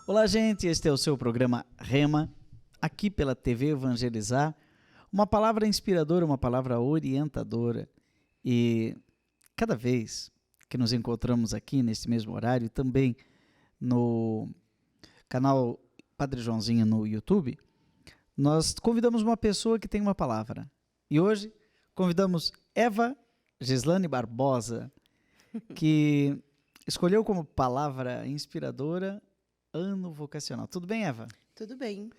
Olá, gente, este é o seu programa Rema, aqui pela TV Evangelizar, uma palavra inspiradora, uma palavra orientadora. E cada vez que nos encontramos aqui neste mesmo horário, também no canal Padre Joãozinho no YouTube, nós convidamos uma pessoa que tem uma palavra. E hoje convidamos Eva Gislane Barbosa, que escolheu como palavra inspiradora Ano Vocacional. Tudo bem, Eva? Tudo bem.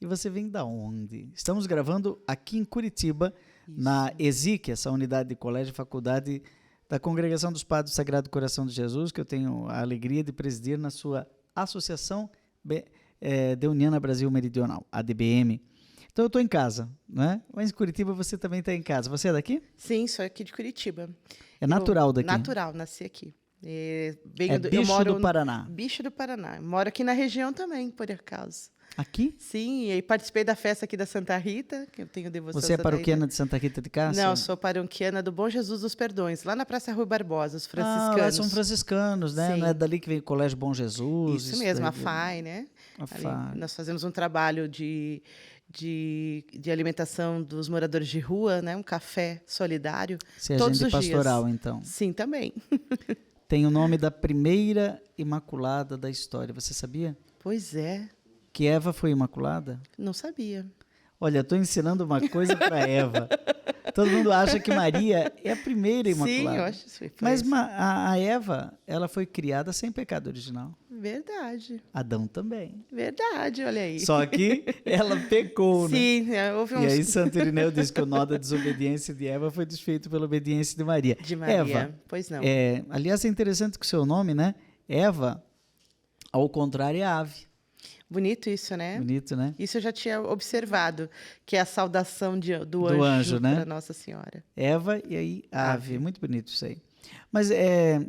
E você vem da onde? Estamos gravando aqui em Curitiba, Isso. na ESIC, essa unidade de colégio e faculdade da Congregação dos Padres do Sagrado Coração de Jesus, que eu tenho a alegria de presidir na sua Associação Deuniana Brasil Meridional, ADBM. Então eu estou em casa, né? Mas em Curitiba você também está em casa. Você é daqui? Sim, sou aqui de Curitiba. É natural daqui? Natural, nasci aqui. Bicho do Paraná. Bicho do Paraná. Moro aqui na região também, por acaso. Aqui? Sim, e participei da festa aqui da Santa Rita, que eu tenho devoção. Você é paroquiana de Santa Rita de Cássia? Não, sou paroquiana do Bom Jesus dos Perdões, lá na Praça Rui Barbosa, os franciscanos. Ah, são franciscanos, né? Sim. Não é dali que vem o Colégio Bom Jesus? Isso mesmo, a FAI, né? A FAI. Nós fazemos um trabalho de alimentação dos moradores de rua, né? Um café solidário. Você é todos agente os pastoral, dias. então? Sim, também. Tem o nome da primeira imaculada da história, você sabia? Pois é. Que Eva foi imaculada? Não sabia. Olha, estou ensinando uma coisa para Eva. Todo mundo acha que Maria é a primeira imaculada. Sim, eu acho isso. Mas a Eva, ela foi criada sem pecado original. Verdade. Adão também. Verdade, olha aí. Só que ela pecou, né? Sim, houve E aí Santo Irineu diz que o nó da desobediência de Eva foi desfeito pela obediência de Maria. De Maria, Eva, pois não. Aliás, é interessante que o seu nome, né? Eva, ao contrário, é ave. Bonito isso, né? Bonito, né? Isso eu já tinha observado, que é a saudação do anjo, né? para Nossa Senhora. Eva e aí ave. Muito bonito isso aí. Mas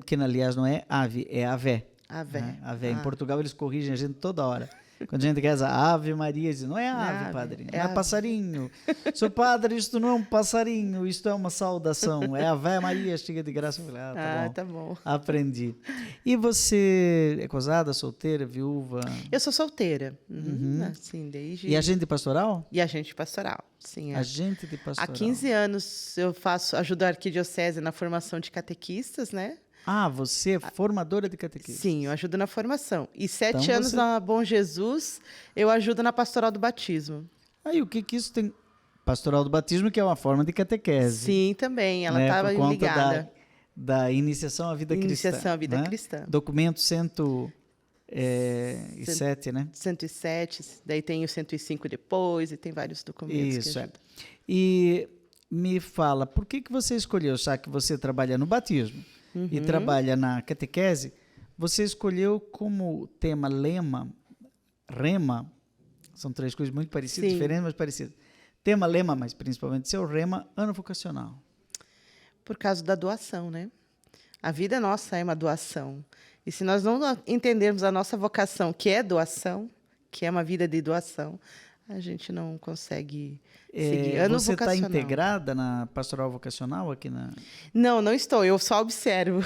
que aliás não é ave, é avé. Avé. Né? Avé. Em Portugal eles corrigem a gente toda hora. Quando a gente reza Ave Maria, diz, não é ave, padre, não é passarinho. Seu padre, isto não é um passarinho, isto é uma saudação. É Ave Maria, cheia de graça. Tá bom. Aprendi. E você é casada, solteira, viúva? Eu sou solteira. Assim, desde... E agente pastoral? E agente pastoral, sim. Agente de pastoral. Há 15 anos eu ajudo a Arquidiocese na formação de catequistas, né? Ah, você é formadora de catequistas. Sim, eu ajudo na formação. E 7 então anos na Bom Jesus, eu ajudo na pastoral do batismo. Aí, o que isso tem? Pastoral do batismo, que é uma forma de catequese. Sim, também. Ela estava ligada. Da iniciação à vida cristã. Iniciação à vida cristã. Documento 107, né? 107, daí tem o 105 depois, e tem vários documentos. Isso, E me fala, por que você escolheu, já que você trabalha no batismo, e trabalha na catequese, você escolheu como tema rema, são 3 coisas muito parecidas, diferentes, mas parecidas. Tema, lema, mas principalmente seu rema, ano vocacional. Por causa da doação, né? A vida nossa é uma doação. E se nós não entendermos a nossa vocação, que é doação, que é uma vida de doação, a gente não consegue seguir. Ano você está vocacional. integrada na pastoral vocacional aqui na... Não estou. Eu só observo.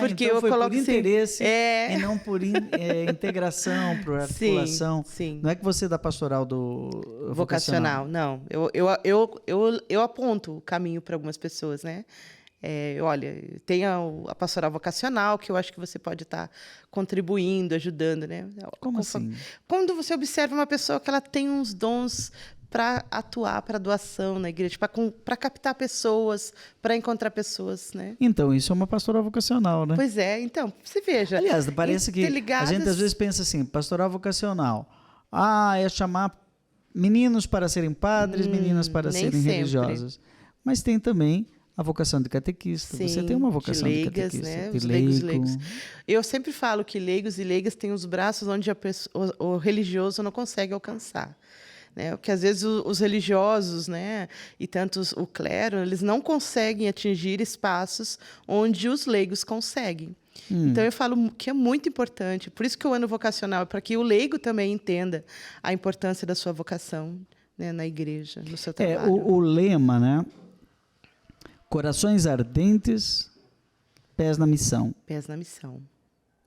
Porque então eu foi coloco por interesse e não por integração, por articulação. Sim. Não é que você é da pastoral do vocacional. Não. Eu aponto o caminho para algumas pessoas, né? Olha, tem a pastoral vocacional, que eu acho que você pode estar contribuindo, ajudando, né? Como assim? Quando você observa uma pessoa que ela tem uns dons para atuar, para doação na igreja, para captar pessoas, para encontrar pessoas, né? Então, isso é uma pastoral vocacional, né? Pois é, então, você veja. Aliás, parece que a gente às vezes pensa assim, pastoral vocacional, é chamar meninos para serem padres, meninas para serem religiosos. Mas tem também a vocação de catequista. Sim, você tem uma vocação de catequista. Né? Os leigos. Eu sempre falo que leigos e leigas têm os braços onde o religioso não consegue alcançar. Né? Porque às vezes os religiosos, né, e tanto o clero, eles não conseguem atingir espaços onde os leigos conseguem. Então eu falo que é muito importante. Por isso que o ano vocacional é para que o leigo também entenda a importância da sua vocação, né, na igreja, no seu trabalho. O lema, né? Corações ardentes, pés na missão. Pés na missão.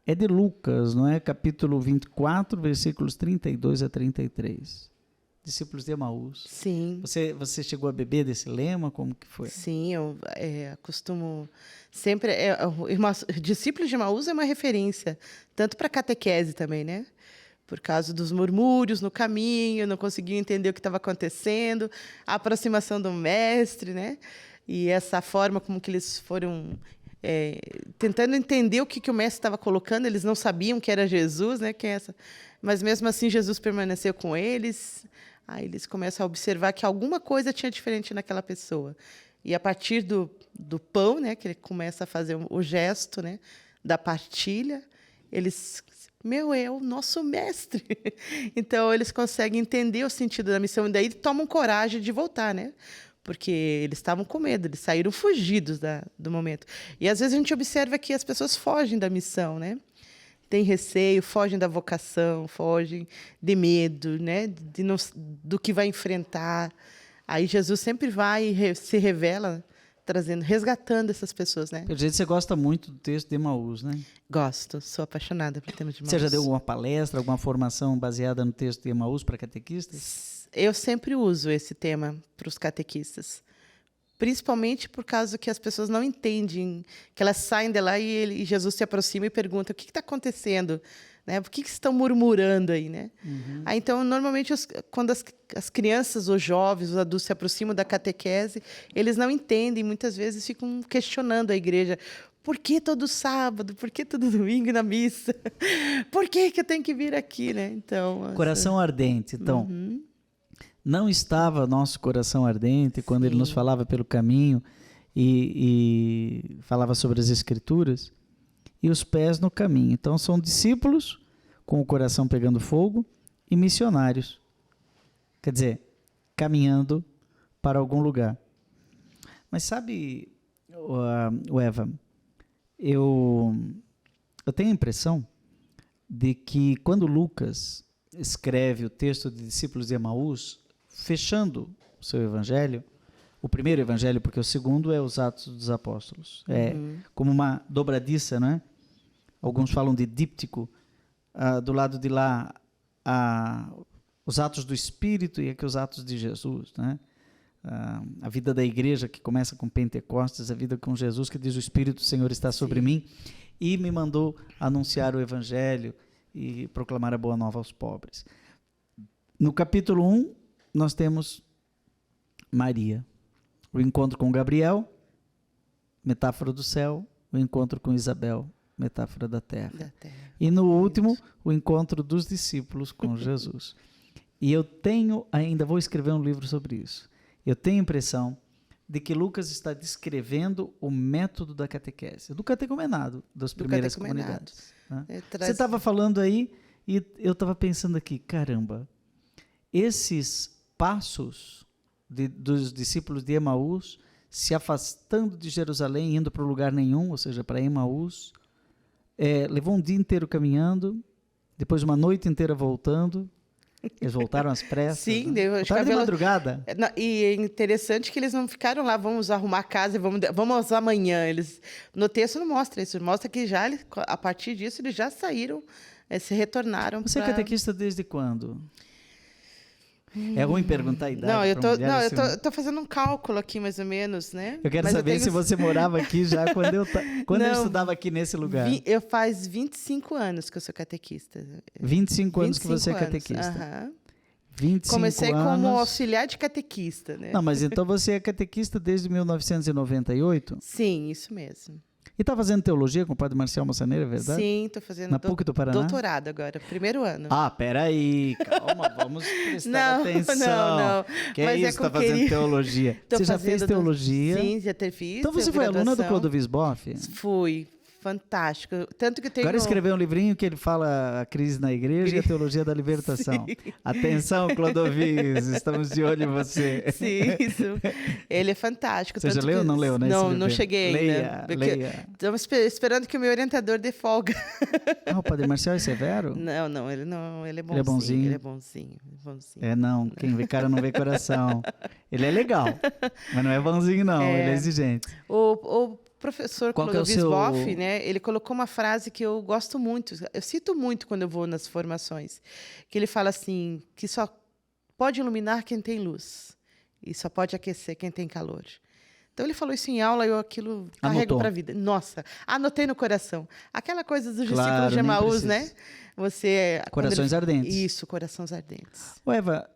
é de Lucas, não é? Capítulo 24, versículos 32 a 33. Discípulos de Emaús. Sim. Você chegou a beber desse lema? Como que foi? Sim, eu costumo sempre... Discípulos de Emaús é uma referência, tanto para catequese também, né? Por causa dos murmúrios no caminho, não conseguiam entender o que estava acontecendo, a aproximação do mestre, né? E essa forma como que eles foram tentando entender o que o mestre estava colocando, eles não sabiam que era Jesus, né? Mas mesmo assim Jesus permaneceu com eles. Aí eles começam a observar que alguma coisa tinha diferente naquela pessoa. E a partir do pão, né, que ele começa a fazer o gesto, né, da partilha, eles... é o nosso mestre. Então, eles conseguem entender o sentido da missão. E daí tomam coragem de voltar, né? Porque eles estavam com medo, eles saíram fugidos do momento. E, às vezes, a gente observa que as pessoas fogem da missão, né? Tem receio, fogem da vocação, fogem de medo, né? Do que vai enfrentar. Aí, Jesus sempre vai e se revela, resgatando essas pessoas, né? Pelo jeito, você gosta muito do texto de Emaús, né? Gosto, sou apaixonada pelo tema de Emaús. Você já deu alguma palestra, alguma formação baseada no texto de Emaús para catequistas? Eu sempre uso esse tema para os catequistas, principalmente por causa que as pessoas não entendem, que elas saem de lá e Jesus se aproxima e pergunta: o que está acontecendo? Né? Por que estão murmurando aí? Né? Uhum. Aí, então, normalmente, quando as crianças, os jovens, os adultos se aproximam da catequese, eles não entendem, muitas vezes ficam questionando a igreja. Por que todo sábado? Por que todo domingo na missa? Por que eu tenho que vir aqui? Né? Então, coração ardente. Então, não estava nosso coração ardente quando ele nos falava pelo caminho e falava sobre as Escrituras, e os pés no caminho. Então, são discípulos com o coração pegando fogo e missionários. Quer dizer, caminhando para algum lugar. Mas sabe, Eva, eu tenho a impressão de que quando Lucas escreve o texto de discípulos de Emaús, fechando o seu evangelho, o primeiro evangelho, porque o segundo é os Atos dos Apóstolos. É como uma dobradiça, né? Alguns falam de díptico. Do lado de lá, os Atos do Espírito e aqui os Atos de Jesus, né? A vida da igreja que começa com Pentecostes, a vida com Jesus, que diz: o Espírito do Senhor está sobre mim e me mandou anunciar o evangelho e proclamar a boa nova aos pobres. No capítulo 1, nós temos Maria, o encontro com Gabriel, metáfora do céu, o encontro com Isabel, metáfora da terra. E no último, o encontro dos discípulos com Jesus. E eu ainda vou escrever um livro sobre isso. Eu tenho a impressão de que Lucas está descrevendo o método da catequese, do catecumenado, das primeiras comunidades. Né? Você estava falando aí e eu estava pensando aqui, caramba, esses passos dos discípulos de Emaús, se afastando de Jerusalém, indo para lugar nenhum, ou seja, para Emaús, levou um dia inteiro caminhando, depois uma noite inteira voltando. Eles voltaram às pressas. Sim, né? Voltaram de madrugada. E é interessante que eles não ficaram lá, vamos arrumar a casa e vamos amanhã. No texto não mostra isso, mostra que já a partir disso eles já saíram, se retornaram. Você é catequista desde quando? É ruim perguntar a idade. Não, eu tô fazendo um cálculo aqui, mais ou menos, né? Eu quero saber se você morava aqui já quando eu estudava aqui nesse lugar. Eu faz 25 anos que eu sou catequista. 25 anos que você é catequista. 25 Comecei anos. como auxiliar de catequista, né? Não, mas então você é catequista desde 1998? Sim, isso mesmo. E está fazendo teologia com o padre Marcial Massaneira, é verdade? Sim, estou fazendo na PUC do Paraná? Doutorado agora, primeiro ano. Peraí, calma, vamos prestar atenção. Não. Que mas isso, está fazendo teologia? Você já fez teologia? Sim, já fiz. Então você foi aluna do Clodovis Boff? Fui. Fantástico. Tanto que tenho... Agora escreveu um livrinho que ele fala a crise na igreja e a teologia da libertação. Sim. Atenção, Clodovis, estamos de olho em você. Sim, isso. Ele é fantástico. Você já leu ou não leu? Né, não cheguei ainda. Leia. Estamos esperando que o meu orientador dê folga. O padre Marcial é severo? Não, ele é bonzinho. Ele é bonzinho? Ele é bonzinho. Quem vê cara não vê coração. Ele é legal, mas não é bonzinho não, ele é exigente. O professor Qual que é o Clóvis seu... Boff, né, ele colocou uma frase que eu gosto muito, eu cito muito quando eu vou nas formações, que ele fala assim, que só pode iluminar quem tem luz e só pode aquecer quem tem calor. Então, ele falou isso em aula e eu aquilo carrego para a vida. Nossa, anotei no coração. Aquela coisa dos discípulos de Emaús, né? Corações ardentes. Isso, corações ardentes. Ô, Eva,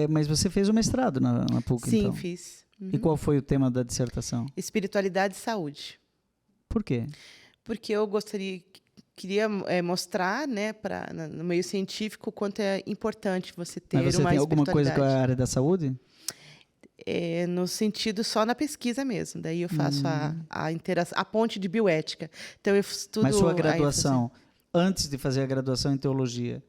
mas você fez o mestrado na PUC, Sim, então? fiz. Uhum. E qual foi o tema da dissertação? Espiritualidade e saúde. Por quê? Porque eu queria mostrar, né, no meio científico, o quanto é importante você ter uma espiritualidade. Mas você tem alguma coisa com a área da saúde? No sentido só na pesquisa mesmo. Daí eu faço a ponte de bioética. Então, eu estudo... Mas sua graduação, antes de fazer a graduação em teologia,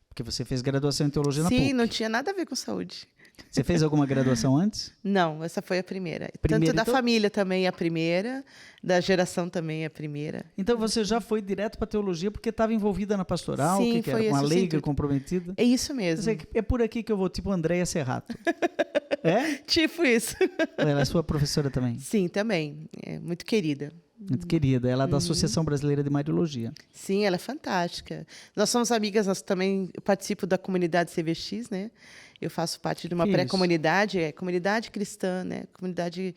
porque você fez graduação em teologia na PUC. Sim, não tinha nada a ver com saúde. Você fez alguma graduação antes? Não, essa foi a primeira. Tanto da família também é a primeira, da geração também é a primeira. Então você já foi direto para teologia porque estava envolvida na pastoral, Sim, que era uma leiga comprometida? É isso mesmo. É por aqui que eu vou, tipo Andréia Serrato. É? Tipo isso. Ela é sua professora também? Sim, também. É muito querida. Muito querida. Ela é da Associação Brasileira de Mariologia. Sim, ela é fantástica. Nós somos amigas, nós também participo da comunidade CVX, né? Eu faço parte de uma pré-comunidade, comunidade cristã, né? Comunidade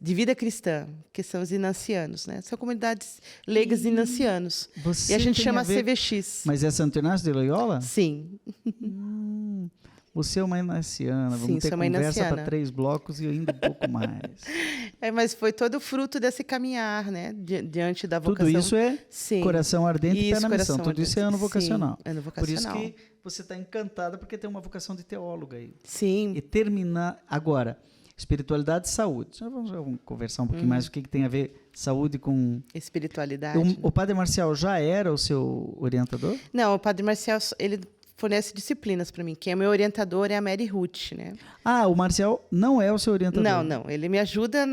de vida cristã, que são os inancianos, né? São comunidades leigas inancianos. E a gente chama CVX. Mas é Santo Inácio de Loyola? Sim. Você é uma inanciana. Sim, vamos ter conversa para 3 blocos e ainda um pouco mais. Mas foi todo fruto desse caminhar, né? Diante da vocação. Tudo isso é coração ardente e pé na missão. Tudo isso é ano vocacional. Sim, ano vocacional. Por isso que você está encantada porque tem uma vocação de teóloga aí. Sim. E terminar agora, espiritualidade e saúde. Já vamos conversar um pouquinho mais o que tem a ver saúde com... Espiritualidade. O Padre Marcial já era o seu orientador? Não, o Padre Marcial, ele fornece disciplinas para mim. Quem é meu orientador é a Mary Ruth, né? Ah, o Marcial não é o seu orientador? Não. Ele me ajuda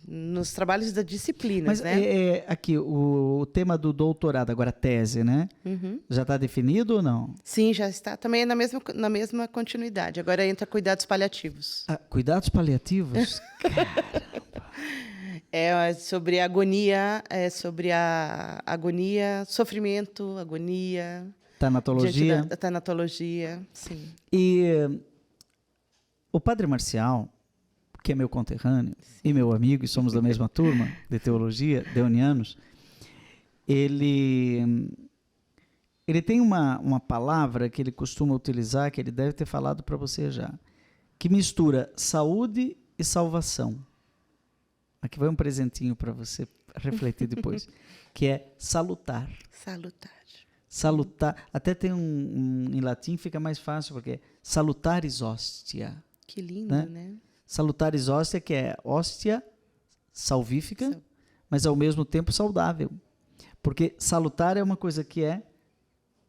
nos trabalhos da disciplina, mas, né? Aqui, o tema do doutorado, agora tese, né? Já está definido ou não? Sim, já está. Também é na mesma continuidade. Agora entra cuidados paliativos. Cuidados paliativos? Caramba! É sobre agonia, sobre a agonia, sofrimento, agonia. Tanatologia. Tanatologia, sim. E o Padre Marcial, que é meu conterrâneo e meu amigo, e somos da mesma turma de teologia, deonianos, ele tem uma palavra que ele costuma utilizar, que ele deve ter falado para você já, que mistura saúde e salvação. Aqui vai um presentinho para você refletir depois, que é salutar. Salutar. Até tem em latim, fica mais fácil, porque é salutaris hostia. Que lindo, né? Salutaris hostia, que é hóstia salvífica, mas ao mesmo tempo saudável. Porque salutar é uma coisa que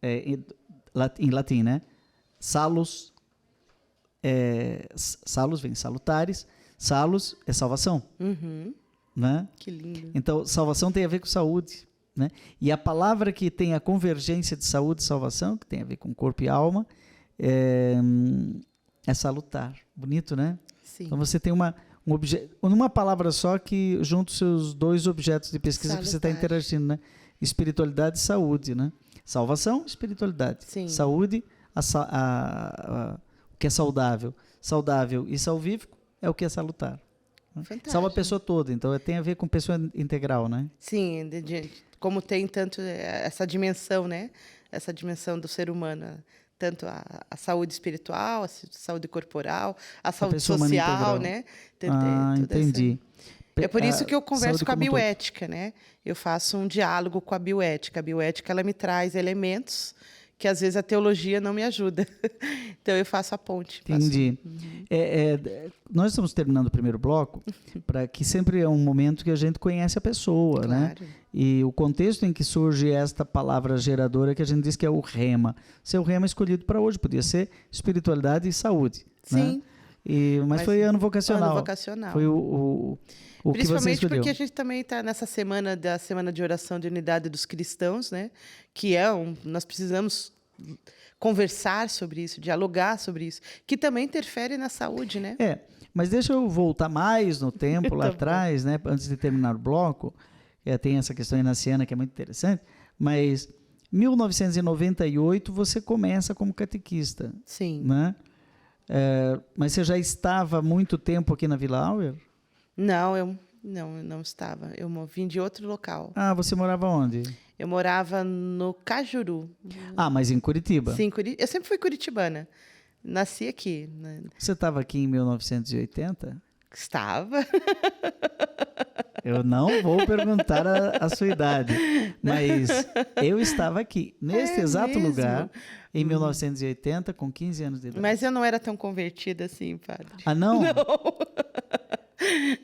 em latim, né? Salus, salus vem salutares, salus é salvação. Né? Que lindo. Então, salvação tem a ver com saúde. Né? E a palavra que tem a convergência de saúde e salvação, que tem a ver com corpo e alma, é salutar. Bonito, né? Sim. Então, você tem uma palavra só que junta os seus 2 objetos de pesquisa salutar. Que você está interagindo, né? Espiritualidade e saúde, né? Salvação, espiritualidade. Sim. Saúde, o que é saudável. Saudável e salvífico é o que é salutar. Fantástico. Salva a pessoa toda, então tem a ver com pessoa integral, né? Sim, como tem tanto essa dimensão, né? Essa dimensão do ser humano, tanto a saúde espiritual, a saúde corporal, a saúde social, né? Entendi. É por isso que eu converso com a bioética, né? Eu faço um diálogo com a bioética. A bioética, ela me traz elementos que às vezes a teologia não me ajuda. Então eu faço a ponte. Entendi. Nós estamos terminando o primeiro bloco, para que sempre é um momento que a gente conhece a pessoa, claro. Né? E o contexto em que surge esta palavra geradora que a gente diz que é o rema. Seu rema escolhido para hoje podia ser espiritualidade e saúde. Sim. Né? Mas foi ano vocacional. Ano vocacional. Foi o principalmente que você porque a gente também está nessa semana da Semana de Oração de Unidade dos Cristãos, né? Que nós precisamos conversar sobre isso, dialogar sobre isso, que também interfere na saúde, né? Mas deixa eu voltar mais no tempo, lá Tá atrás, né, antes de terminar o bloco. Tem essa questão inaciana que é muito interessante, mas 1998 você começa como catequista. Sim. Né? Mas você já estava há muito tempo aqui na Vila Auer? Não, eu não estava. Eu vim de outro local. Ah, você morava onde? Eu morava no Cajuru. Ah, mas em Curitiba? Sim, eu sempre fui curitibana. Nasci aqui. Né? Você estava aqui em 1980? Estava. Eu não vou perguntar a sua idade, mas eu estava aqui, neste exato mesmo? lugar, em 1980, com 15 anos de idade. Mas eu não era tão convertida assim, padre. Ah, não?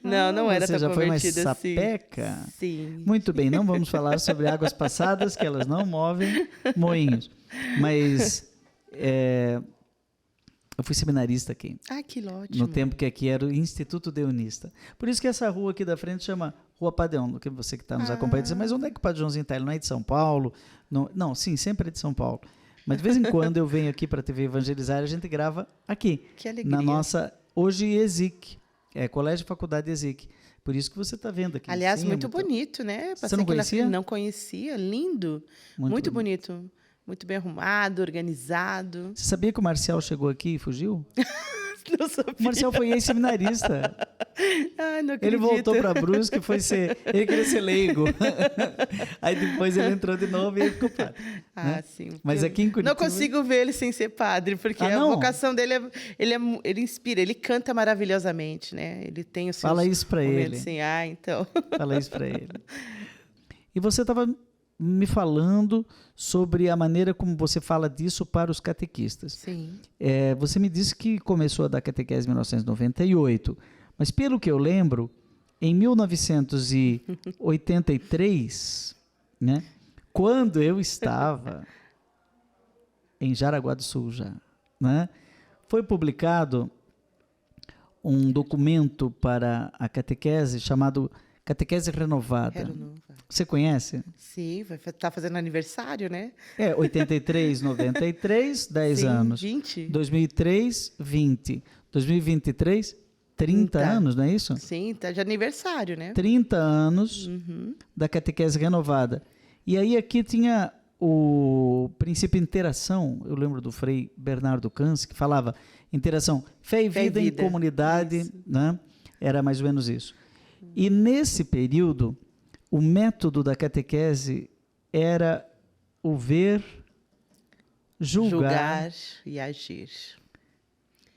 Não era você tão já foi mais convertida assim. sapeca? Sim. Muito bem, não vamos falar sobre águas passadas, que elas não movem moinhos. Mas eu fui seminarista aqui. Ah, que ótimo. No tempo que aqui era o Instituto Deonista. Por isso que essa rua aqui da frente chama Rua Padeão, que você que está nos acompanhando diz, mas onde é que o Padre Joãozinho está? Ele não é de São Paulo? Não, sim, sempre é de São Paulo. Mas de vez em quando eu venho aqui para a TV Evangelizar e a gente grava aqui. Que alegria. Na nossa, hoje, ESIC. Colégio e Faculdade ESIC. Por isso que você está vendo aqui. Aliás, muito bonito, né? Você não conhecia? Não conhecia, lindo. Muito bonito. Muito bem arrumado, organizado. Você sabia que o Marcial chegou aqui e fugiu? Não sabia. O Marcial foi ex-seminarista. Ai, não acredito. Ele voltou para Brusque e ele queria ser leigo. Aí depois ele entrou de novo e ele ficou padre. Né? Sim. Mas aqui em Curitiba... Não consigo ver ele sem ser padre, porque a vocação dele ele inspira, ele canta maravilhosamente, né? Ele tem os seus Fala isso para ele. Assim, então. Fala isso para ele. E você estava me falando sobre a maneira como você fala disso para os catequistas. Sim. Você me disse que começou a dar catequese em 1998, mas pelo que eu lembro, em 1983, né, quando eu estava em Jaraguá do Sul já, né, foi publicado um documento para a catequese chamado Catequese Renovada. Você conhece? Sim, está fazendo aniversário, né? 83, 93, 10 Sim, anos. 20. 2003, 20. 2023, 30 anos, não é isso? Sim, está de aniversário, né? 30 anos da Catequese Renovada. E aí aqui tinha o princípio interação, eu lembro do Frei Bernardo Cans, que falava interação, fé e vida em comunidade, né? Era mais ou menos isso. E nesse período, o método da catequese era o ver, julgar e agir.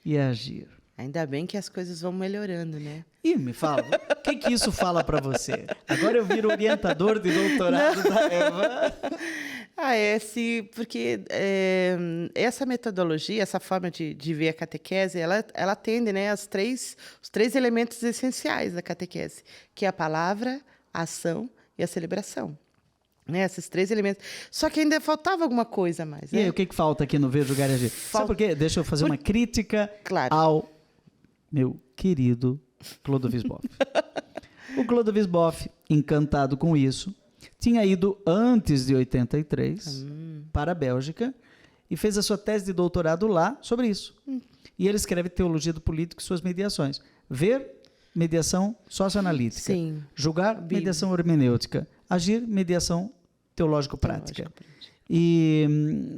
E agir. Ainda bem que as coisas vão melhorando, né? E me fala, o que isso fala para você? Agora eu viro orientador de doutorado da Eva. Porque essa metodologia, essa forma de ver a catequese, ela atende, né, os três elementos essenciais da catequese, que é a palavra, a ação e a celebração. Né, esses 3 elementos. Só que ainda faltava alguma coisa a mais. Né? E aí, o que falta aqui no Ver, Julgar e Agir? Sabe por quê? Deixa eu fazer uma crítica ao meu querido Clodovis Boff. O Clodovis Boff, encantado com isso, tinha ido antes de 83 para a Bélgica e fez a sua tese de doutorado lá sobre isso. E ele escreve Teologia do Político e suas mediações. Ver, mediação socioanalítica. Sim. Julgar, mediação hermenêutica. Agir, mediação teológico-prática. E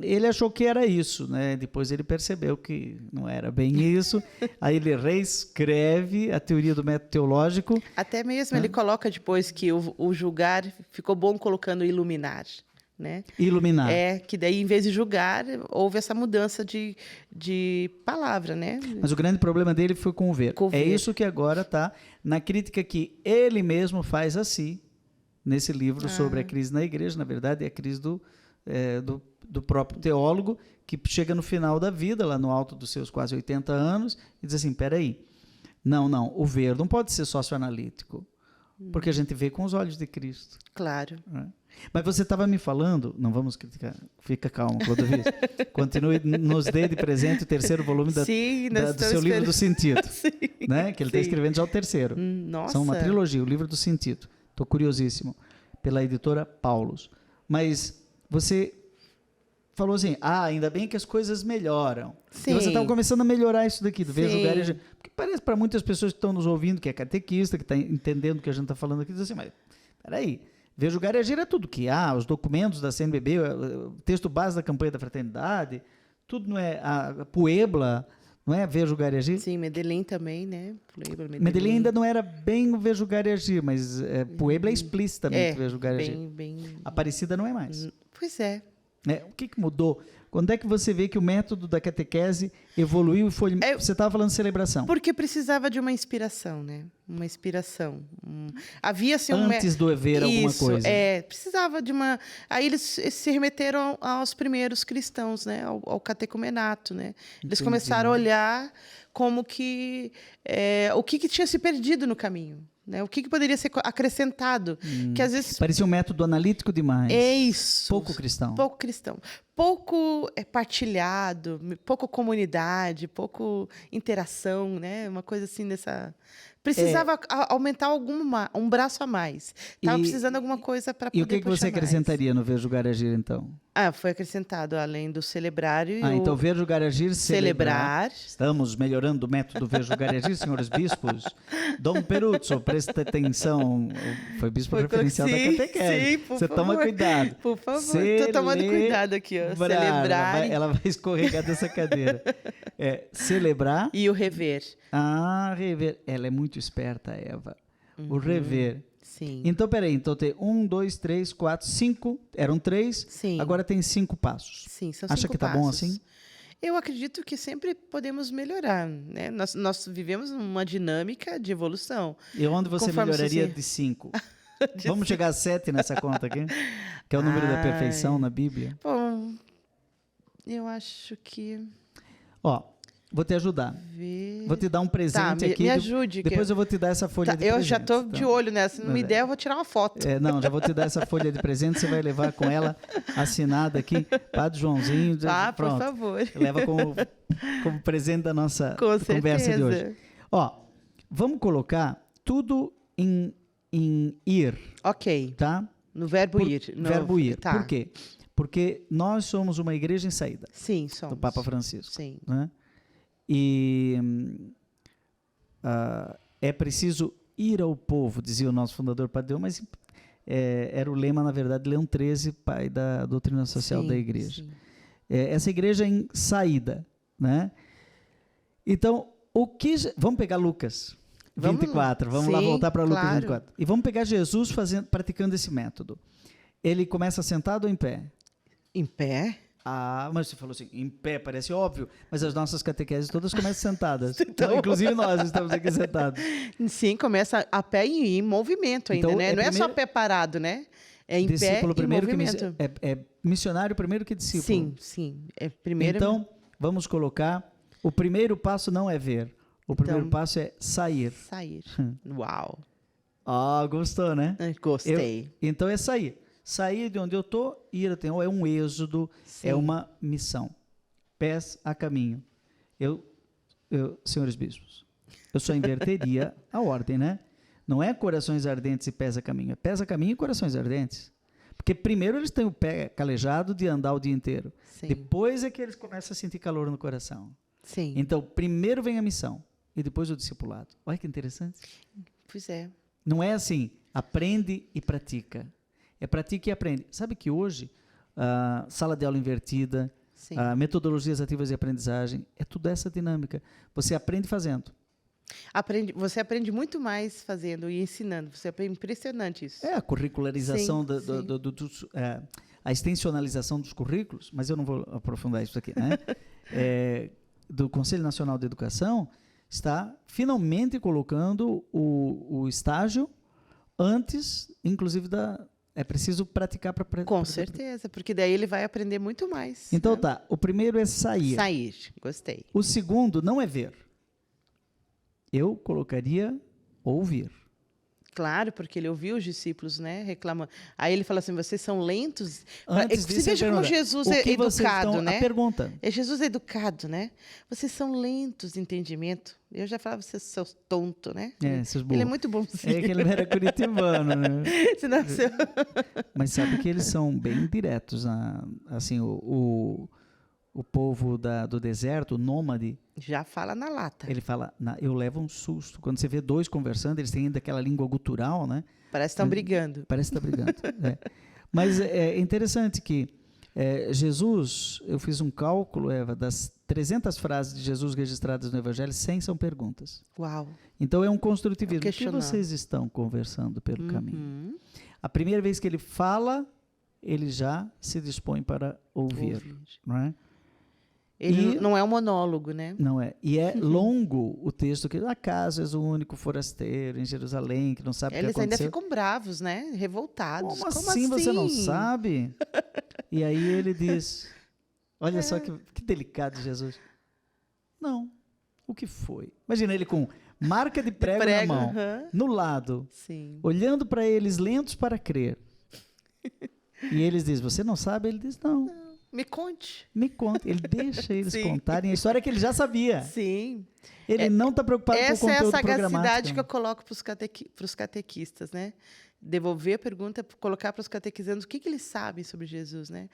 ele achou que era isso, né? Depois ele percebeu que não era bem isso. Aí ele reescreve a teoria do método teológico. Até mesmo ele coloca depois que o julgar ficou bom colocando iluminar. Né? Iluminar. Que daí, em vez de julgar, houve essa mudança de palavra, né? Mas o grande problema dele foi com o ver. É isso que agora está na crítica que ele mesmo faz a si, nesse livro sobre a crise na igreja. Na verdade, é a crise do próprio teólogo, que chega no final da vida, lá no alto dos seus quase 80 anos, e diz assim, peraí, não, o ver não pode ser socioanalítico, porque a gente vê com os olhos de Cristo. Claro. Mas você estava me falando, não vamos criticar, fica calmo, Clodovis, continue, nos dê de presente o 3º volume do seu livro do sentido, né? Que ele está escrevendo já o 3º. Nossa. São uma trilogia, o livro do sentido. Estou curiosíssimo, pela editora Paulus. Mas você falou assim, ainda bem que as coisas melhoram. Sim. E você estava começando a melhorar isso daqui, do ver, julgar e agir. parece para muitas pessoas que estão nos ouvindo, que é catequista, que está entendendo o que a gente está falando aqui, diz assim, mas peraí, Ver, Julgar e Agir é tudo que há, os documentos da CNBB, o texto base da campanha da fraternidade, tudo não é, a Puebla, não é Ver, Julgar e Agir? Sim, Medellín também, né? Medellín ainda não era bem o Ver, Julgar e Agir, mas Puebla é explicitamente Ver, Julgar e Agir. Aparecida não é mais. Pois é. O que mudou? Quando é que você vê que o método da catequese evoluiu e foi... Você estava falando de celebração. Porque precisava de uma inspiração, né? Uma inspiração. Havia assim, antes do haver alguma coisa. Precisava de uma... Aí eles se remeteram aos primeiros cristãos, né? Ao catecumenato, né? Eles começaram a olhar como que... o que tinha se perdido no caminho. Né? O que poderia ser acrescentado? Que às vezes parecia um método analítico demais. É isso. Pouco cristão. Pouco cristão. Pouco partilhado, pouco comunidade, pouco interação, né? Uma coisa assim dessa... Precisava aumentar um braço a mais. Estava precisando de alguma coisa para poder puxar. E o que você acrescentaria no Ver, Julgar e Agir, então? Foi acrescentado, além do celebrar e então Ver, Julgar e Agir, celebrar. Celebrar. Estamos melhorando o método Ver, Julgar e Agir, senhores bispos. Dom Peruzzo, presta atenção. Foi bispo referencial da catequese. Sim, por Você favor. toma cuidado. Por favor, estou tomando cuidado aqui. Celebrar. Ela vai escorregar dessa cadeira. Celebrar. E o rever. Rever. Ela é muito esperta, Eva. O rever. Sim. Então, peraí. Então, tem 1, 2, 3, 4, 5. Eram 3. Sim. Agora tem 5 passos. Sim, são 5 passos. Acha que tá bom assim? Eu acredito que sempre podemos melhorar. Né? Nós vivemos uma dinâmica de evolução. E onde você melhoraria de 5? Vamos chegar a 7 nessa conta aqui? Que é o número da perfeição na Bíblia. Bom, eu acho que... Vou te ajudar. Vou te dar um presente aqui. Me ajude. Depois eu vou te dar essa folha de presente. Eu já estou de olho nessa. Se não me der, eu vou tirar uma foto. Não, já vou te dar essa folha de presente. Você vai levar com ela assinada aqui. Padre Joãozinho. Por favor. Leva como presente da nossa conversa de hoje. Vamos colocar tudo em ir. Ok. Tá? No verbo ir. Verbo ir. Tá. Por quê? Porque nós somos uma igreja em saída. Sim, somos. Do Papa Francisco. Sim. Né? E é preciso ir ao povo, dizia o nosso fundador Padre Deu, mas era o lema, na verdade, Leão XIII, pai da doutrina social da igreja. Essa igreja é em saída. Né? Então, vamos pegar Lucas 24, vamos lá voltar para Lucas 24. E vamos pegar Jesus praticando esse método. Ele começa sentado ou em pé? Em pé? Mas você falou assim, em pé, parece óbvio, mas as nossas catequeses todas começam sentadas. Então, inclusive nós estamos aqui sentados. Sim, começa a pé e em movimento ainda, né? Não é só pé parado, né? É em pé e primeiro movimento. É missionário primeiro que discípulo. Sim. É primeiro. Então, vamos colocar, o primeiro passo não é ver, o primeiro passo é sair. Sair. Uau. Gostou, né? Gostei. Então é sair. Sair de onde eu estou, ir até é um êxodo, é uma missão. Pés a caminho. Senhores bispos, eu só inverteria a ordem, né? Não é corações ardentes e pés a caminho, é pés a caminho e corações ardentes. Porque primeiro eles têm o pé calejado de andar o dia inteiro. Sim. Depois é que eles começam a sentir calor no coração. Sim. Então, primeiro vem a missão e depois o discipulado. Olha que interessante. Pois é. Não é assim, aprende e pratica. É pratica e aprende. Sabe que hoje, sala de aula invertida, metodologias ativas de aprendizagem, é tudo essa dinâmica. Você aprende fazendo. Você aprende muito mais fazendo e ensinando. É impressionante isso. A curricularização, a extensionalização dos currículos, mas eu não vou aprofundar isso aqui, né? Do Conselho Nacional de Educação está finalmente colocando o estágio antes, inclusive, é preciso praticar para aprender. Com certeza, porque daí ele vai aprender muito mais. Então né? o primeiro é sair. Sair, gostei. O segundo não é ver. Eu colocaria ouvir. Claro, porque ele ouviu os discípulos, né, reclamando. Aí ele fala assim, vocês são lentos. Você veja como Jesus é educado, né? A pergunta. Jesus é educado, né? Vocês são lentos de entendimento. Eu já falava, vocês são tontos, né? Seus burros. Ele é muito bonzinho. É que ele não era curitibano, né? Mas sabe que eles são bem diretos. Assim, o o povo do deserto, o nômade, Já fala na lata. ele fala, eu levo um susto. Quando você vê dois conversando, eles têm ainda aquela língua gutural, né? Parece que estão brigando. Parece que está brigando. É. Mas é interessante que Jesus, eu fiz um cálculo, Eva, das 300 frases de Jesus registradas no Evangelho, 100 são perguntas. Uau. Então é um construtivismo. O que questionar. vocês estão conversando pelo caminho? A primeira vez que ele fala, ele já se dispõe para ouvir. Não é? Ele não é um monólogo, né? Não é. E é longo o texto que, acaso és o único forasteiro em Jerusalém que não sabe o que aconteceu. Eles ainda ficam bravos, né? Revoltados. Como assim você não sabe? E aí ele diz, olha só que delicado, Jesus. Não. O que foi? Imagina ele com marca de prego na mão, no lado, olhando para eles, lentos para crer. E eles dizem, você não sabe? Ele diz, não. Me conte. Me conte. Ele deixa eles contarem a história que ele já sabia. Sim. Ele não está preocupado com o conteúdo programático. Essa é a sagacidade que eu coloco para os catequistas, né? Devolver a pergunta, colocar para os catequizandos o que eles sabem sobre Jesus, né?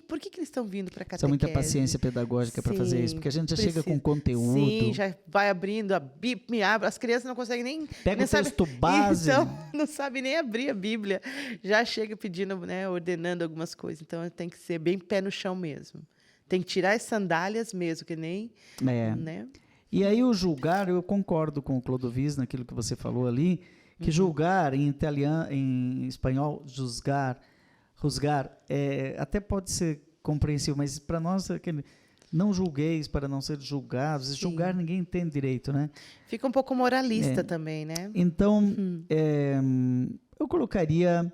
Por que eles estão vindo para a catequese? São muita paciência pedagógica para fazer isso, porque a gente já chega com conteúdo. Sim, já vai abrindo a Bíblia, me abre. As crianças não conseguem nem... Pega o texto base. Então, não sabe nem abrir a Bíblia. Já chega pedindo, né, ordenando algumas coisas. Então, tem que ser bem pé no chão mesmo. Tem que tirar as sandálias mesmo, que nem... Né? E aí o julgar, eu concordo com o Clodovis naquilo que você falou ali, que julgar em italiano, em espanhol, juzgar, até pode ser compreensível, mas para nós não julgueis para não ser julgados. Julgar ninguém entende direito, né? Fica um pouco moralista também, né? Então, eu colocaria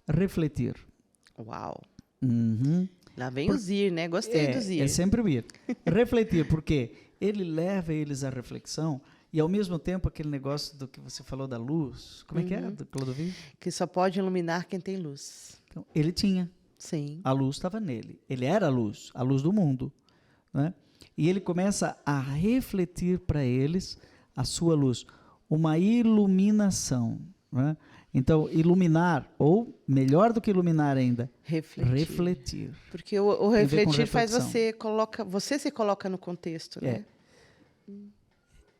refletir. Uau! Uhum. Lá vem o ir, né? Gostei do ir. É sempre o ir. Refletir, porque ele leva eles à reflexão. E, ao mesmo tempo, aquele negócio do que você falou da luz, como é que é, do Clodovis? Que só pode iluminar quem tem luz. Então, ele tinha. Sim. A luz estava nele. Ele era a luz do mundo. Né? E ele começa a refletir para eles a sua luz. Uma iluminação. Né? Então, iluminar, ou melhor do que iluminar ainda, refletir. Porque o refletir faz você se coloca no contexto, né?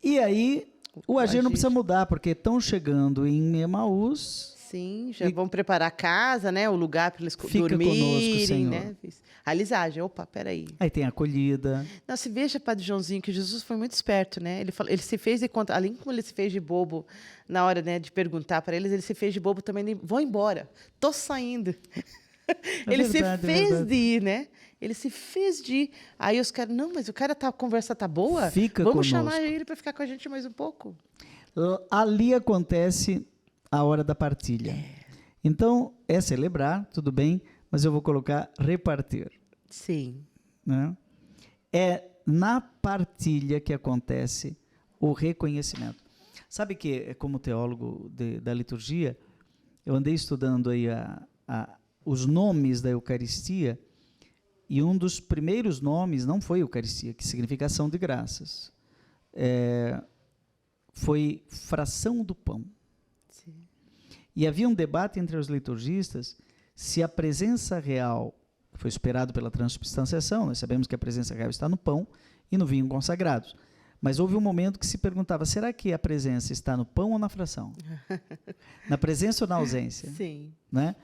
E aí, o agir não precisa mudar, porque estão chegando em Emaús. Sim, já vão preparar a casa, né? O lugar para eles dormirem. Conosco, Senhor. Né? A alisagem, opa, peraí. Aí tem a acolhida. Não, se veja, Padre Joãozinho, que Jesus foi muito esperto, né? Ele se fez de conta, além como ele se fez de bobo na hora, né, de perguntar para eles, ele se fez de bobo também, vão embora, tô saindo. Ele se fez de ir, né? Ele se fez de ir. Aí os caras, não, mas a conversa tá boa? Vamos chamar ele para ficar com a gente mais um pouco. Ali acontece a hora da partilha. Então, é celebrar, tudo bem, mas eu vou colocar repartir. Sim. Né? É na partilha que acontece o reconhecimento. Sabe que, como teólogo da liturgia, eu andei estudando aí os nomes da Eucaristia, e um dos primeiros nomes não foi Eucaristia, que significa ação de graças. Foi fração do pão. Sim. E havia um debate entre os liturgistas se a presença real foi superado pela transubstanciação. Nós sabemos que a presença real está no pão e no vinho consagrados. Mas houve um momento que se perguntava, será que a presença está no pão ou na fração? Na presença ou na ausência? Sim. Né?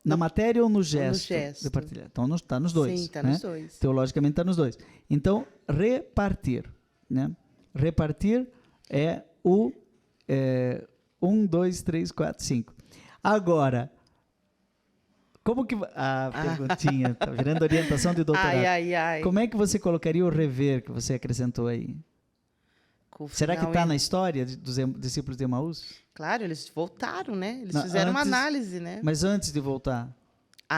Na matéria ou no gesto de partilhar? Então, está nos dois. Sim, está nos dois. Teologicamente está nos dois. Então, repartir. Né? Repartir é o 1, 2, 3, 4, 5. Agora, como que... perguntinha, está virando orientação de doutorado. Ai. Como é que você colocaria o rever que você acrescentou aí? Será que está na história dos discípulos de Emaús? Claro, eles voltaram, né? Eles fizeram uma análise, né? Mas antes de voltar?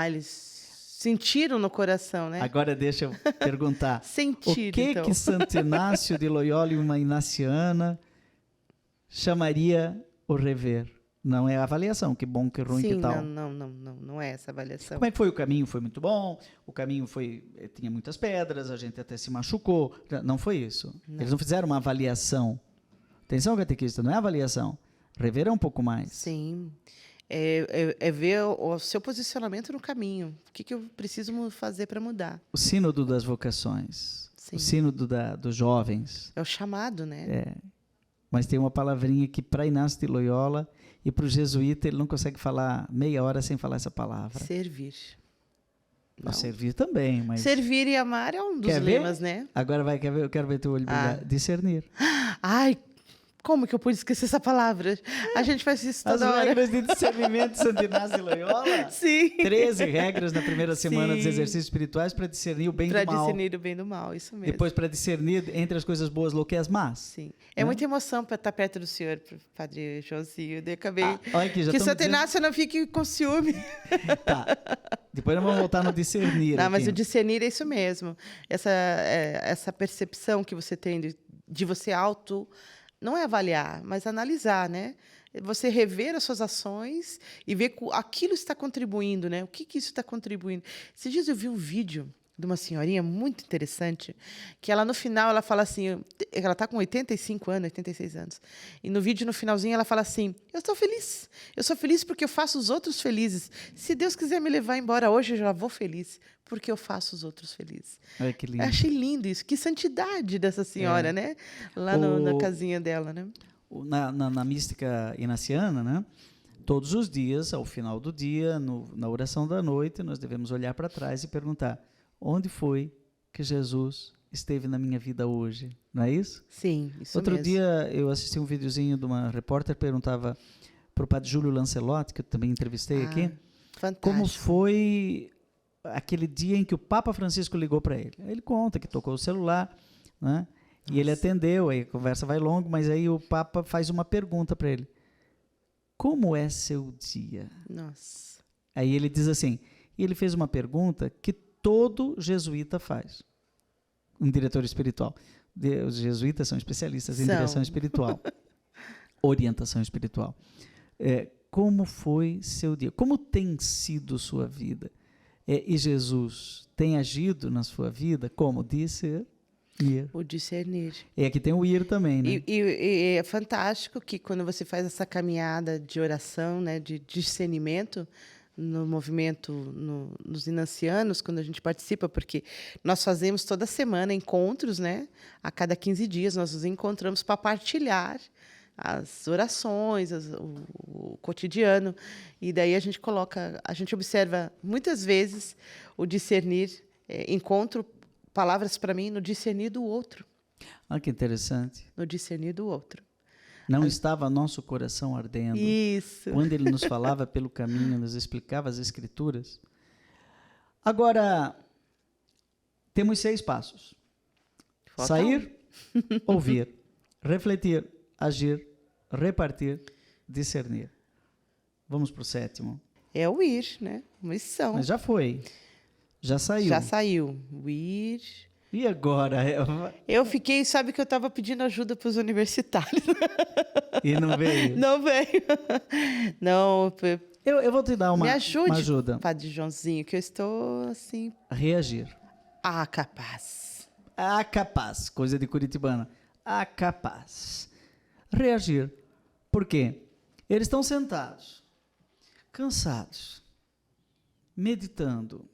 Eles sentiram no coração, né? Agora deixa eu perguntar. Sentiram, então. O que Santo Inácio de Loyola e uma inaciana chamaria o rever? Não é a avaliação, que bom, que ruim, Sim, que tal. Não é essa avaliação. Como é que foi o caminho? Foi muito bom, o caminho tinha muitas pedras, a gente até se machucou. Não foi isso. Não. Eles não fizeram uma avaliação. Atenção, catequista, não é avaliação. Rever é um pouco mais. Sim. É ver o seu posicionamento no caminho. O que eu preciso fazer para mudar? O sínodo das vocações. Sim. O sínodo dos jovens. É o chamado, né? Mas tem uma palavrinha que para Inácio de Loyola e para o jesuíta ele não consegue falar meia hora sem falar essa palavra. Servir. Não. Servir também, mas... Servir e amar é um dos lemas, né? Agora quer ver? Eu quero ver teu olho brilhar. Discernir. Ai, como que eu pude esquecer essa palavra? A gente faz isso toda hora. As regras de discernimento de Santo Inácio de Loyola? Sim. 13 regras na primeira semana dos exercícios espirituais para discernir o bem do mal. Para discernir o bem do mal, isso mesmo. Depois para discernir entre as coisas boas, loucas e as más. Sim. É muita emoção para estar perto do senhor, Padre Joãozinho. Eu acabei... que Santo Inácio não fique com ciúme. Tá. Depois nós vamos voltar no discernir. Não, mas o discernir é isso mesmo. Essa percepção que você tem de você não é avaliar, mas analisar, né? Você rever as suas ações e ver que aquilo está contribuindo, né? O que isso está contribuindo. Esses dias eu vi um vídeo de uma senhorinha muito interessante, que ela no final ela fala assim, ela está com 85 anos, 86 anos, e no vídeo no finalzinho ela fala assim, eu sou feliz porque eu faço os outros felizes. Se Deus quiser me levar embora hoje, eu já vou feliz, porque eu faço os outros felizes. Ai, que lindo. Eu achei lindo isso, que santidade dessa senhora, né? Lá na casinha dela, né? Na mística inaciana, né? Todos os dias, ao final do dia, na oração da noite, nós devemos olhar para trás e perguntar, onde foi que Jesus esteve na minha vida hoje? Não é isso? Sim, isso Outro mesmo. dia eu assisti um videozinho de uma repórter perguntava para o padre Júlio Lancelotti, que eu também entrevistei aqui, fantástico. como foi aquele dia em que o Papa Francisco ligou para ele. Ele conta que tocou o celular, né? E ele atendeu, aí a conversa vai longa, mas aí o Papa faz uma pergunta para ele. Como é seu dia? Nossa. Aí ele diz assim, e ele fez uma pergunta que todo jesuíta faz, um diretor espiritual. Os jesuítas são especialistas em direção espiritual, orientação espiritual. Como foi seu dia? Como tem sido sua vida? E Jesus tem agido na sua vida como discernir. O discernir. E aqui tem o ir também, né? E é fantástico que quando você faz essa caminhada de oração, né, de discernimento, no movimento, nos inancianos, quando a gente participa, porque nós fazemos toda semana encontros, né? A cada 15 dias nós nos encontramos para partilhar as orações, o cotidiano. E daí a gente observa muitas vezes o discernir, encontro palavras para mim no discernir do outro. Ah, que interessante. No discernir do outro. Não estava nosso coração ardendo. Isso. Quando ele nos falava pelo caminho, nos explicava as Escrituras. Agora, temos 6 passos. Sair, ouvir, refletir, agir, repartir, discernir. Vamos para o 7º. É o ir, né? Missão. Mas já foi. Já saiu. Já saiu. O ir... E agora? Eu fiquei, sabe que eu estava pedindo ajuda para os universitários. E não veio? Não veio. Não. Eu vou te dar uma ajuda. Me ajude, Padre Joãozinho, que eu estou assim... Reagir. Capaz. Capaz. Coisa de curitibana. Capaz. Reagir. Por quê? Eles estão sentados, cansados, meditando,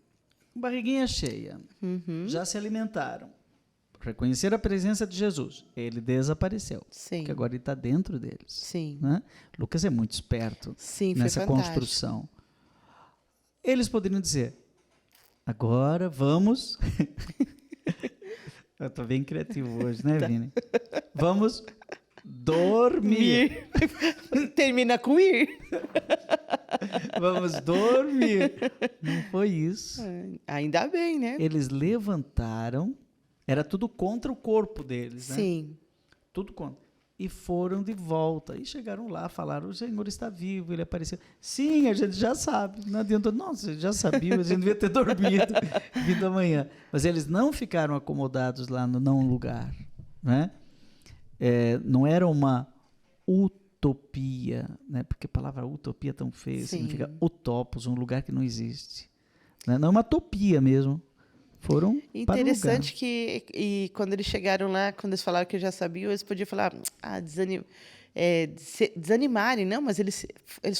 barriguinha cheia, já se alimentaram, reconheceram a presença de Jesus, ele desapareceu, Sim. porque agora ele está dentro deles. Sim. Né? Lucas é muito esperto nessa construção. Eles poderiam dizer, agora vamos... Eu estou bem criativo hoje, né, Vini? Vamos dormir. Termina com ir. Vamos dormir. Não foi isso. Ainda bem, né? Eles levantaram, era tudo contra o corpo deles, né? Sim. Tudo contra. E foram de volta. E chegaram lá, falaram, o Senhor está vivo, ele apareceu. Sim, a gente já sabe. Não adianta, nossa, já sabia, a gente devia ter dormido, vindo amanhã. Mas eles não ficaram acomodados lá no não lugar, né? Não era uma utopia, né? Porque a palavra utopia é tão feia, significa utopos, um lugar que não existe. Né? Não é uma utopia mesmo. Foram para o lugar. Interessante que quando eles chegaram lá, quando eles falaram que já sabiam, eles podiam falar, desanimo. desanimarem, não, mas eles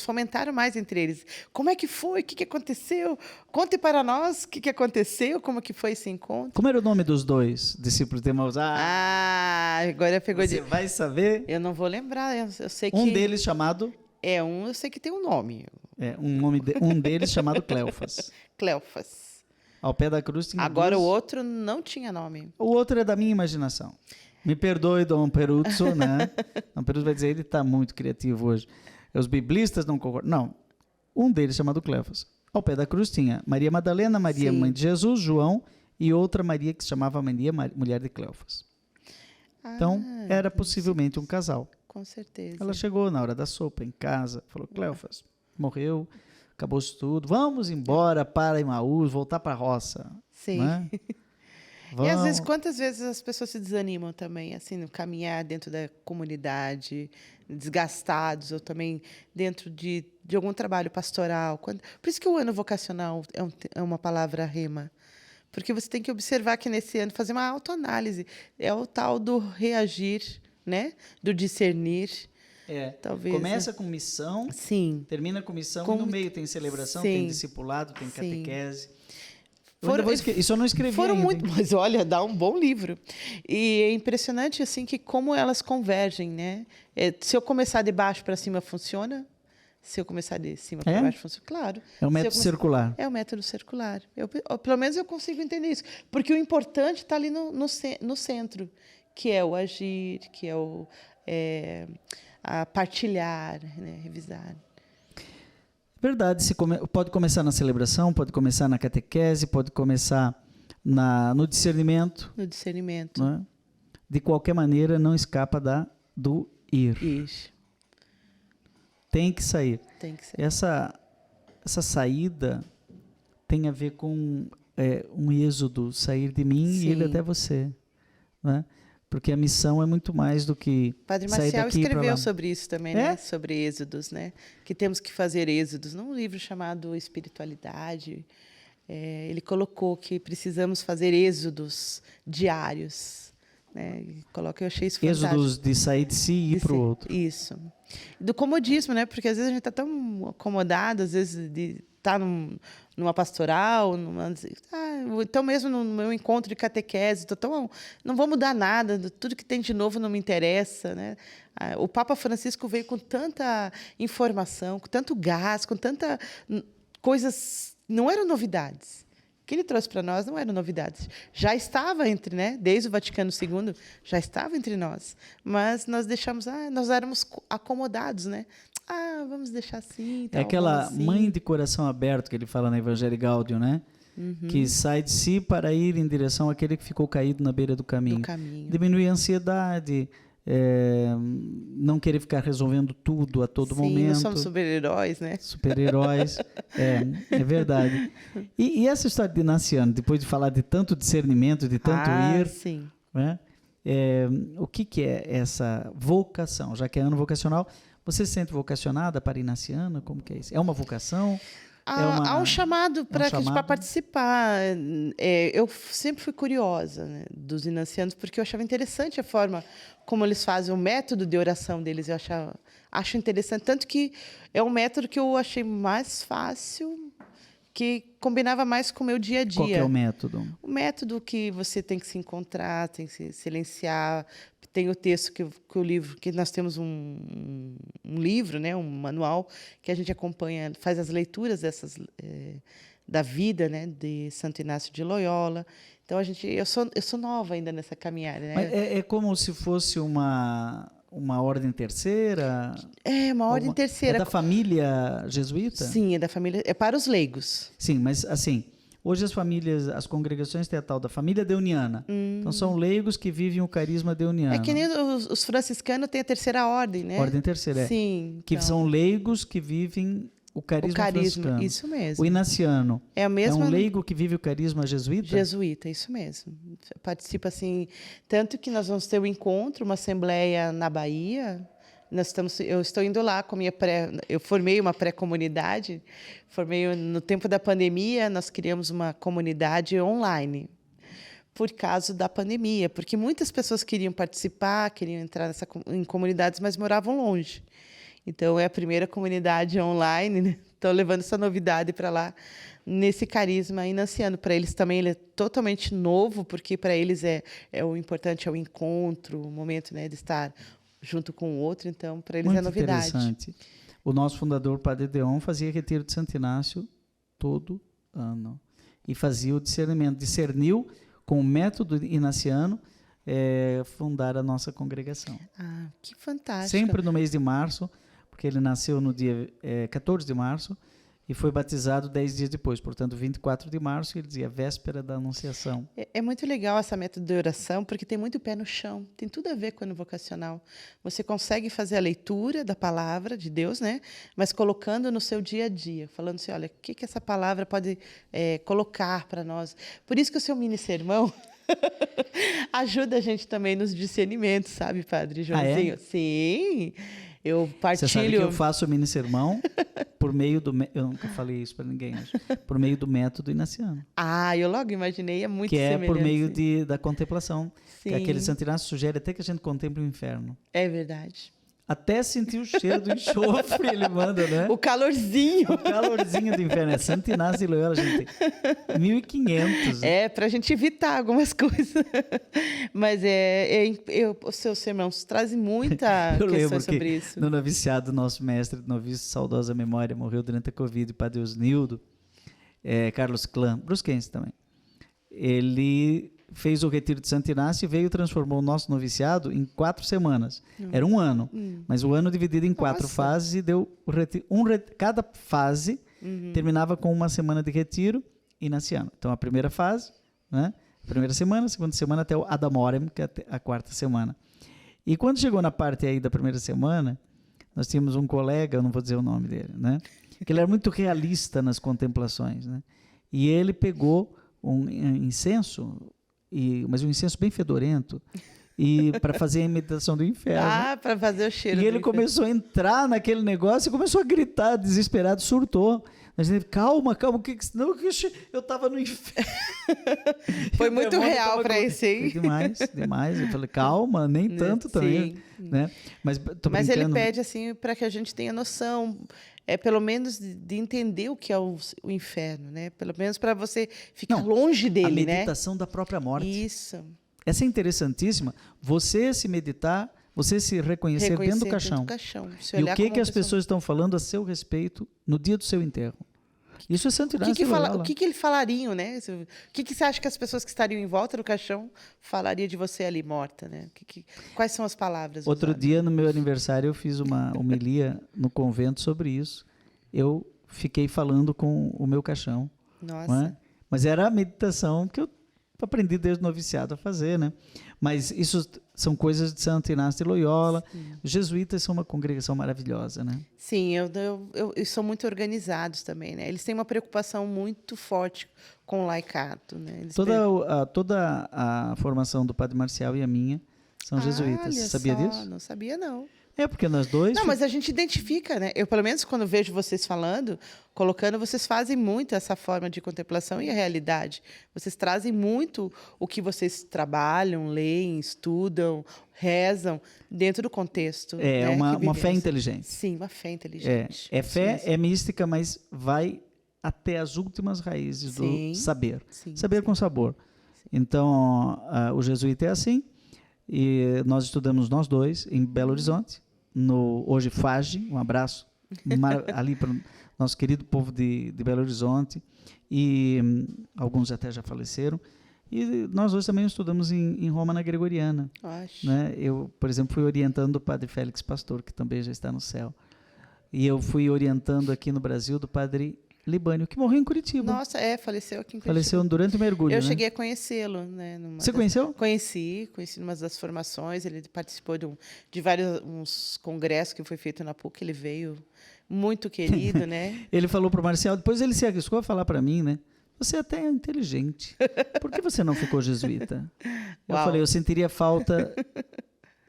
fomentaram mais entre eles. Como é que foi? O que aconteceu? Conte para nós o que aconteceu, como que foi esse encontro. Como era o nome dos dois discípulos de Emaús? Agora pegou você vai saber? Eu não vou lembrar, eu sei que... Um deles chamado... eu sei que tem um nome. Um deles chamado Cleofas. Cleofas. Ao pé da cruz tinha Agora o outro não tinha nome. O outro é da minha imaginação. Me perdoe, Dom Peruzzo, né? Dom Peruzzo vai dizer, ele está muito criativo hoje. Os biblistas não concordam. Não. Um deles chamado Cleofas. Ao pé da cruz tinha Maria Madalena, Maria, mãe de Jesus, João, e outra Maria que se chamava Maria, mulher de Cleofas. Então, era possivelmente um casal. Com certeza. Ela chegou na hora da sopa, em casa, falou, Cleofas, morreu, acabou-se tudo, vamos embora para Emaús, voltar para a roça. Sim. Né? E às vezes, quantas vezes as pessoas se desanimam também, assim, no caminhar dentro da comunidade, desgastados, ou também dentro de algum trabalho pastoral. Por isso que o ano vocacional é uma palavra rema. Porque você tem que observar que nesse ano, fazer uma autoanálise. É o tal do reagir, né? Do discernir. Talvez, começa com missão, sim. Termina com missão, e no meio tem celebração, sim. tem discipulado, tem catequese. Isso eu não escrevi foram ainda. Muito, mas olha, dá um bom livro. E é impressionante assim que como elas convergem, né? Se eu começar de baixo para cima funciona? Se eu começar de cima para baixo funciona? Claro. É o método circular. É o método circular. Pelo menos eu consigo entender isso, porque o importante está ali no centro, que é o agir, que é o a partilhar, né? Revisar. Verdade, pode começar na celebração, pode começar na catequese, pode começar no discernimento. No discernimento. Né? De qualquer maneira, não escapa do ir. Tem que sair. Tem que sair. Essa saída tem a ver com um êxodo, sair de mim e ele até você. Né? Porque a missão é muito mais do que Padre sair Maciel daqui escreveu sobre isso também, né? Sobre êxodos, né? Que temos que fazer êxodos. Num livro chamado Espiritualidade, ele colocou que precisamos fazer êxodos diários. Né? Eu achei isso fantástico. Êxodos de sair de si e ir para o outro. Isso. Do comodismo, né? Porque às vezes a gente está tão acomodado, às vezes de estar numa pastoral, então mesmo no meu encontro de catequese, não vou mudar nada, tudo que tem de novo não me interessa, né? O Papa Francisco veio com tanta informação, com tanto gás, com tanta coisas, não eram novidades. O que ele trouxe para nós não eram novidades. Já estava né? Desde o Vaticano II, já estava entre nós. Mas nós deixamos, nós éramos acomodados, né? Vamos deixar assim. É aquela mãe de coração aberto que ele fala na Evangelii Gaudium, né? Uhum. Que sai de si para ir em direção àquele que ficou caído na beira do caminho. Diminuir a ansiedade, não querer ficar resolvendo tudo a todo momento. Nós somos super-heróis, né? Super-heróis, é verdade. E essa história de Naciano, depois de falar de tanto discernimento, de tanto ir, sim. Né? O que é essa vocação? Já que é ano vocacional, você se sente vocacionada para Inaciano? Como que é isso? É uma vocação? Há um chamado para participar. Eu sempre fui curiosa, né, dos inacianos, porque eu achava interessante a forma como eles fazem, o método de oração deles. Eu acho interessante. Tanto que é um método que eu achei mais fácil, que combinava mais com o meu dia a dia. Qual que é o método? O método que você tem que se encontrar, tem que se silenciar. Tem o texto que o livro, que nós temos um livro, né, um manual que a gente acompanha, faz as leituras da vida, né, de Santo Inácio de Loyola. Então eu sou nova ainda nessa caminhada, né? Mas é como se fosse uma ordem terceira? Uma ordem terceira. É da família jesuíta? Sim, é da família, é para os leigos. Sim, mas assim, hoje as congregações têm a tal da família deuniana. Então são leigos que vivem o carisma deuniano. É que nem os franciscanos têm a terceira ordem, né? Ordem terceira, Sim. Que são leigos que vivem o carisma franciscano. Isso mesmo. O inaciano é um leigo que vive o carisma jesuíta? Jesuíta, isso mesmo. Participa assim, tanto que nós vamos ter um encontro, uma assembleia na Bahia. Eu estou indo lá com eu formei uma pré-comunidade, no tempo da pandemia, nós criamos uma comunidade online, por causa da pandemia, porque muitas pessoas queriam participar, queriam entrar em comunidades, mas moravam longe. Então, é a primeira comunidade online, né? Estou levando essa novidade para lá, nesse carisma inanciano. Para eles também ele é totalmente novo, porque para eles o importante é o encontro, o momento, né, de estar junto com o outro. Então, para eles Muito é novidade. Interessante. O nosso fundador, Padre Deon, fazia retiro de Santo Inácio todo ano. E fazia o discernimento. Discerniu com o método inaciano fundar a nossa congregação. Ah, que fantástico. Sempre no mês de março, porque ele nasceu no dia 14 de março e foi batizado 10 dias depois, portanto, 24 de março, ele dizia véspera da Anunciação. É muito legal essa método de oração, porque tem muito pé no chão, tem tudo a ver com o ano vocacional. Você consegue fazer a leitura da palavra de Deus, né? Mas colocando no seu dia a dia, falando assim, olha, o que essa palavra pode colocar para nós. Por isso que o seu mini-sermão ajuda a gente também nos discernimentos, sabe, Padre Joãozinho? Ah, é? Sim. Eu partilho. Você sabe que eu faço o mini-sermão por meio do... Eu nunca falei isso para ninguém, mas por meio do método inaciano. Ah, eu logo imaginei, é muito semelhante. Que é por meio da contemplação. Sim. Que aquele Santo Inácio sugere até que a gente contemple o inferno. É verdade. Até sentir o cheiro do enxofre, ele manda, né? O calorzinho. O calorzinho do inferno. É Santo Inácio de Loyola, gente. 1500. Para a gente evitar algumas coisas. Mas os seus sermãos trazem muita questão sobre isso. No noviciado, nosso mestre, noviço de saudosa memória, morreu durante a Covid, Padre Osnildo, Carlos Clã, brusquense também. Ele fez o retiro de Santo Inácio e veio e transformou o nosso noviciado em 4 semanas. Era um ano, mas o ano dividido em 4 fases e deu cada fase terminava com uma semana de retiro inaciano. Então, a primeira fase, né? A primeira semana, a segunda semana até o Adamorem, que é a 4ª semana. E quando chegou na parte aí da primeira semana, nós tínhamos um colega, eu não vou dizer o nome dele, né? Que ele era muito realista nas contemplações, né? E ele pegou um incenso, mas um incenso bem fedorento, para fazer a meditação do inferno. Ah, para fazer o cheiro. E ele começou a entrar naquele negócio e começou a gritar, desesperado, surtou. A gente, calma, o que não, eu estava no inferno. Foi muito real para esse, hein? Demais. Eu falei, calma, nem tanto também. Né? Mas ele pede assim para que a gente tenha noção, pelo menos de entender o que é o inferno, né? Pelo menos para você ficar longe dele, né? A meditação da própria morte. Isso. Essa é interessantíssima. Você se meditar, você se reconhecer dentro do caixão. E o que as pessoas estão falando a seu respeito no dia do seu enterro? Isso é Santo Inácio de Loyola. O que eles falariam, né? O que você acha que as pessoas que estariam em volta do caixão falariam de você ali morta, né? Quais são as palavras? Outro dia, no meu aniversário, eu fiz uma homilia no convento sobre isso. Eu fiquei falando com o meu caixão. Nossa. Não é? Mas era a meditação que eu aprendi desde o noviciado a fazer, né? Mas isso são coisas de Santo Inácio de Loyola. Sim. Os jesuítas são uma congregação maravilhosa, né? Sim, eles são muito organizados também, né? Eles têm uma preocupação muito forte com o laicato, né? Toda a formação do Padre Marcial e a minha são jesuítas. Você sabia disso? Não sabia, não. Porque nós dois... Não, mas a gente identifica, né? Eu, pelo menos, quando vejo vocês falando, colocando, vocês fazem muito essa forma de contemplação e a realidade. Vocês trazem muito o que vocês trabalham, leem, estudam, rezam, dentro do contexto. Uma fé inteligente. Sim, uma fé inteligente. Fé, é mística, mas vai até as últimas raízes do saber. Saber com sabor. Sim. Então, o jesuíta é assim, e nós estudamos nós dois em Belo Horizonte, hoje FAGE, um abraço ali para o nosso querido povo de Belo Horizonte, e alguns até já faleceram, e nós dois também estudamos em Roma, na Gregoriana. Né? Eu, por exemplo, fui orientando o Padre Félix Pastor, que também já está no céu, e eu fui orientando aqui no Brasil do Padre Libânio, que morreu em Curitiba. Nossa, faleceu aqui em Curitiba. Faleceu durante o mergulho, Eu cheguei a conhecê-lo. Né, Você conheceu? Conheci numa das formações, ele participou de vários uns congressos que foi feito na PUC, ele veio muito querido, né? Ele falou para o Marcial, depois ele se arriscou a falar para mim, né? Você até é inteligente, por que você não ficou jesuíta? Eu falei, eu sentiria falta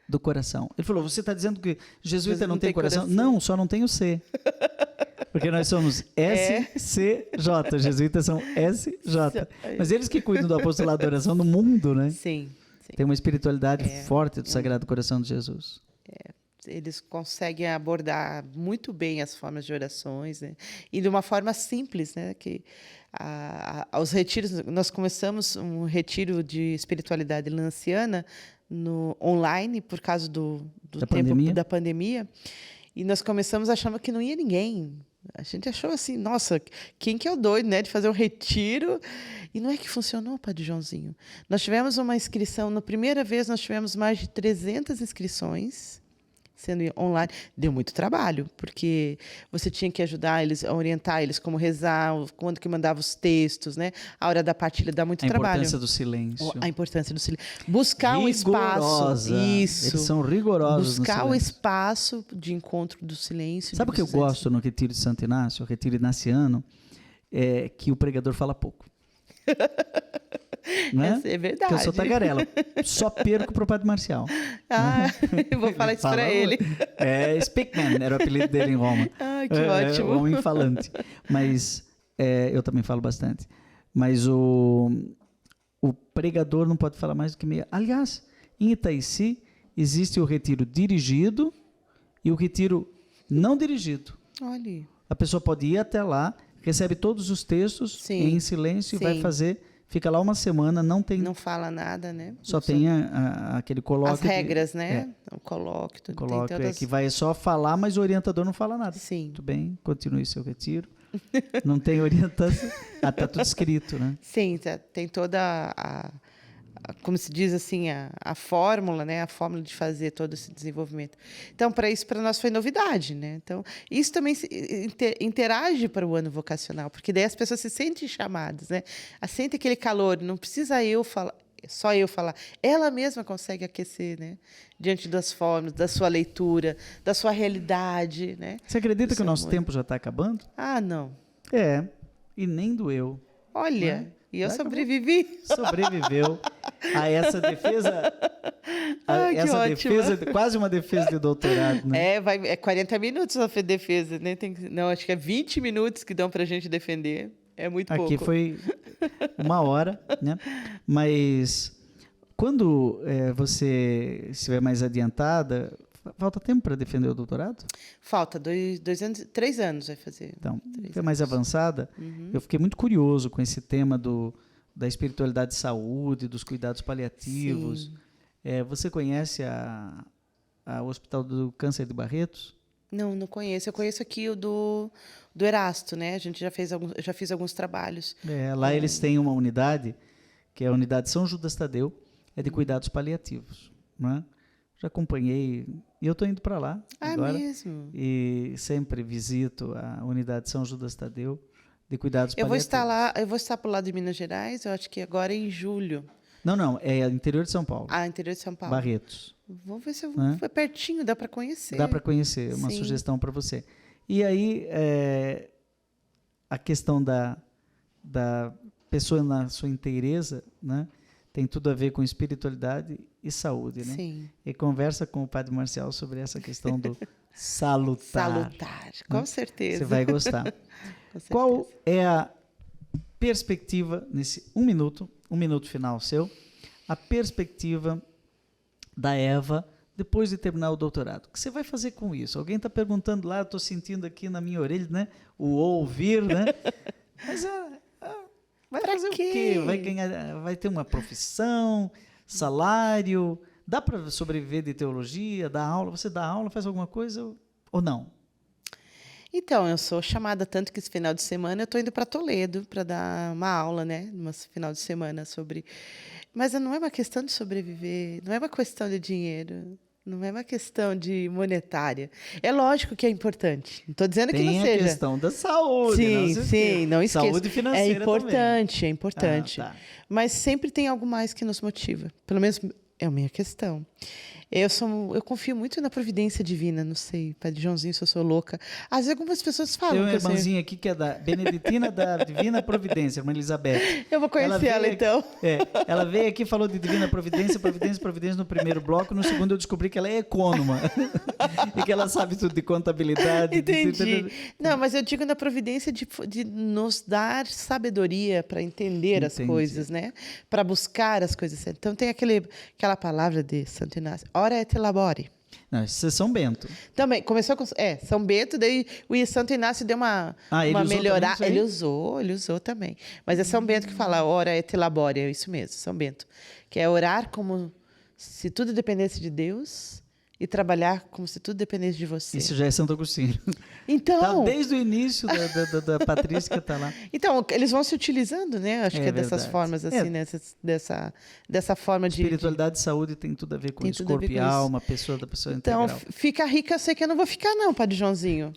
do coração. Ele falou, você está dizendo que jesuíta não tem coração? Não, só não tem o C. Porque nós somos SCJ, jesuítas são SJ. Mas eles que cuidam do apostolado da oração no mundo, né? Sim. Tem uma espiritualidade forte do Sagrado Coração de Jesus. Eles conseguem abordar muito bem as formas de orações, né? E de uma forma simples, né? Que aos retiros, nós começamos um retiro de espiritualidade lanciana online por causa do tempo da pandemia, e nós começamos achando que não ia ninguém. A gente achou assim, nossa, quem que é o doido, né, de fazer um retiro? E não é que funcionou, Padre Joãozinho. Nós tivemos uma inscrição, na primeira vez nós tivemos mais de 300 inscrições, sendo online. Deu muito trabalho, porque você tinha que ajudar eles, orientar eles como rezar, quando que mandava os textos, né? A hora da partilha dá muito trabalho. A importância do silêncio. A importância do silêncio. Buscar um espaço. Isso. Eles são rigorosos. Buscar o espaço de encontro do silêncio. Sabe o que eu gosto no retiro de Santo Inácio, o retiro inaciano? É que o pregador fala pouco. Né? É verdade. Porque eu sou tagarela. Só perco pro Padre Marcial. Eu vou falar isso para ele. Speakman era o apelido dele em Roma. Que ótimo. Homem falante. Mas eu também falo bastante. Mas o pregador não pode falar mais do que meia. Aliás, em Itaici existe o retiro dirigido e o retiro não dirigido. Olha. A pessoa pode ir até lá, recebe todos os textos em silêncio e vai fazer. Fica lá uma semana, não fala nada, né? Só tem aquele colóquio. As regras, né? O colóquio. O colóquio que vai só falar, mas o orientador não fala nada. Sim. Muito bem, continue seu retiro. Não tem orientação. Está tudo escrito, né? Sim, tem toda como se diz assim, a fórmula, né? A fórmula de fazer todo esse desenvolvimento. Então, para nós foi novidade, né? Então, isso também interage para o ano vocacional, porque daí as pessoas se sentem chamadas, né? Sente aquele calor, não precisa só eu falar. Ela mesma consegue aquecer, né? Diante das formas, da sua leitura, da sua realidade, né? Você acredita que o nosso tempo já está acabando? Ah, não. E nem doeu. Olha... Né? E eu sobrevivi. Sobreviveu a essa defesa. Quase uma defesa de doutorado, né? É 40 minutos a defesa, né? Não, acho que é 20 minutos que dão para a gente defender. É muito pouco. Aqui foi 1 hora, né? Mas quando você estiver mais adiantada, falta tempo para defender o doutorado? Falta 2 anos, 3 anos vai fazer. Então, foi mais avançada. Eu fiquei muito curioso com esse tema da espiritualidade de saúde, dos cuidados paliativos. Você conhece o Hospital do Câncer de Barretos? Não conheço. Eu conheço aqui o do Erasto, né? A gente já fiz alguns trabalhos. Lá eles têm uma unidade, que é a unidade São Judas Tadeu, de cuidados paliativos, né? Já acompanhei, e eu estou indo para lá agora. Mesmo? E sempre visito a unidade São Judas Tadeu de cuidados paliativos. Eu vou estar para o lado de Minas Gerais, eu acho que agora em julho. Não, é interior de São Paulo. Interior de São Paulo. Barretos. Vamos ver se é pertinho, dá para conhecer. Dá para conhecer, uma sugestão para você. E aí, a questão da pessoa na sua inteireza, né? Tem tudo a ver com espiritualidade e saúde, né? Sim. E conversa com o Padre Marcial sobre essa questão do salutar. Salutar, com certeza. Você vai gostar. Qual é a perspectiva, nesse 1 minuto final seu, a perspectiva da Eva depois de terminar o doutorado? O que você vai fazer com isso? Alguém está perguntando lá, eu estou sentindo aqui na minha orelha, né? O ouvir, né? Mas vai fazer o quê? Vai ter uma profissão, salário? Dá para sobreviver de teologia, dar aula? Você dá aula, faz alguma coisa ou não? Então, eu sou chamada tanto que esse final de semana eu estou indo para Toledo para dar uma aula, né? No final de semana sobre... Mas não é uma questão de sobreviver, não é uma questão de dinheiro, não é uma questão de monetária. É lógico que é importante. Não estou dizendo que não seja. Tem a questão da saúde. Sim, não esqueça. Saúde financeira também. É importante. Tá. Mas sempre tem algo mais que nos motiva. Pelo menos é a minha questão. Eu confio muito na providência divina, não sei, Padre Joãozinho, se eu sou louca. Às vezes algumas pessoas falam. Tem uma que irmãzinha aqui que é da Beneditina da Divina Providência, irmã Elizabeth. Eu vou conhecer ela então. Ela veio aqui e falou de Divina Providência, Providência no primeiro bloco, no segundo eu descobri que ela é econômica e que ela sabe tudo de contabilidade. Entendi. Não, mas eu digo na providência de nos dar sabedoria para entender as coisas, né? Para buscar as coisas. Então tem aquela palavra de Santo Inácio, ora et labore. Não, isso é São Bento. Também, começou com São Bento, daí o Santo Inácio deu uma melhorada. Ele usou também. Mas é São Bento que fala, ora et labore, é isso mesmo, São Bento. Que é orar como se tudo dependesse de Deus e trabalhar como se tudo dependesse de você. Isso já é Santo Agostinho. Então, tá desde o início da Patrícia que está lá. Então, eles vão se utilizando, né? Acho que é dessas formas, assim, né? Dessa forma de... Espiritualidade e saúde tem tudo a ver com isso. Corpo e alma, pessoa da pessoa integral. Então, fica rica, eu sei que eu não vou ficar não, Padre Joãozinho.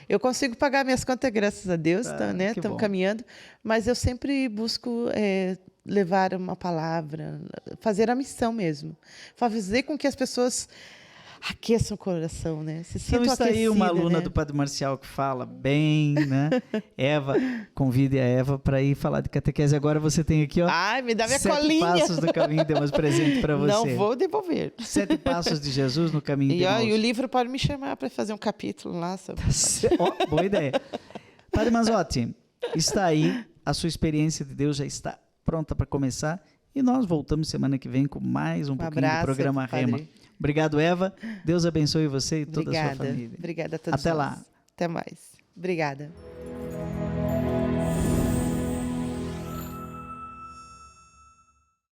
Eu consigo pagar minhas contas, graças a Deus, né? Estamos caminhando. Mas eu sempre busco levar uma palavra, fazer a missão mesmo. Fazer com que as pessoas... aqueça o coração, né? Então está aí uma aluna, né, do Padre Marcial que fala bem, né? Eva, convide a Eva para ir falar de catequese. Agora você tem aqui, ó. Ai, me dá minha 7 colinha. passos do caminho de Emaús presente para você. Não vou devolver. 7 passos de Jesus no caminho de Emaús. E o livro pode me chamar para fazer um capítulo lá sobre... Boa ideia. Padre Mazzotti, está aí, a sua experiência de Deus já está pronta para começar e nós voltamos semana que vem com mais um pouquinho do programa Rema. Obrigado, Eva. Deus abençoe você e toda a sua família. Obrigada a todos. Até lá. Até mais. Obrigada.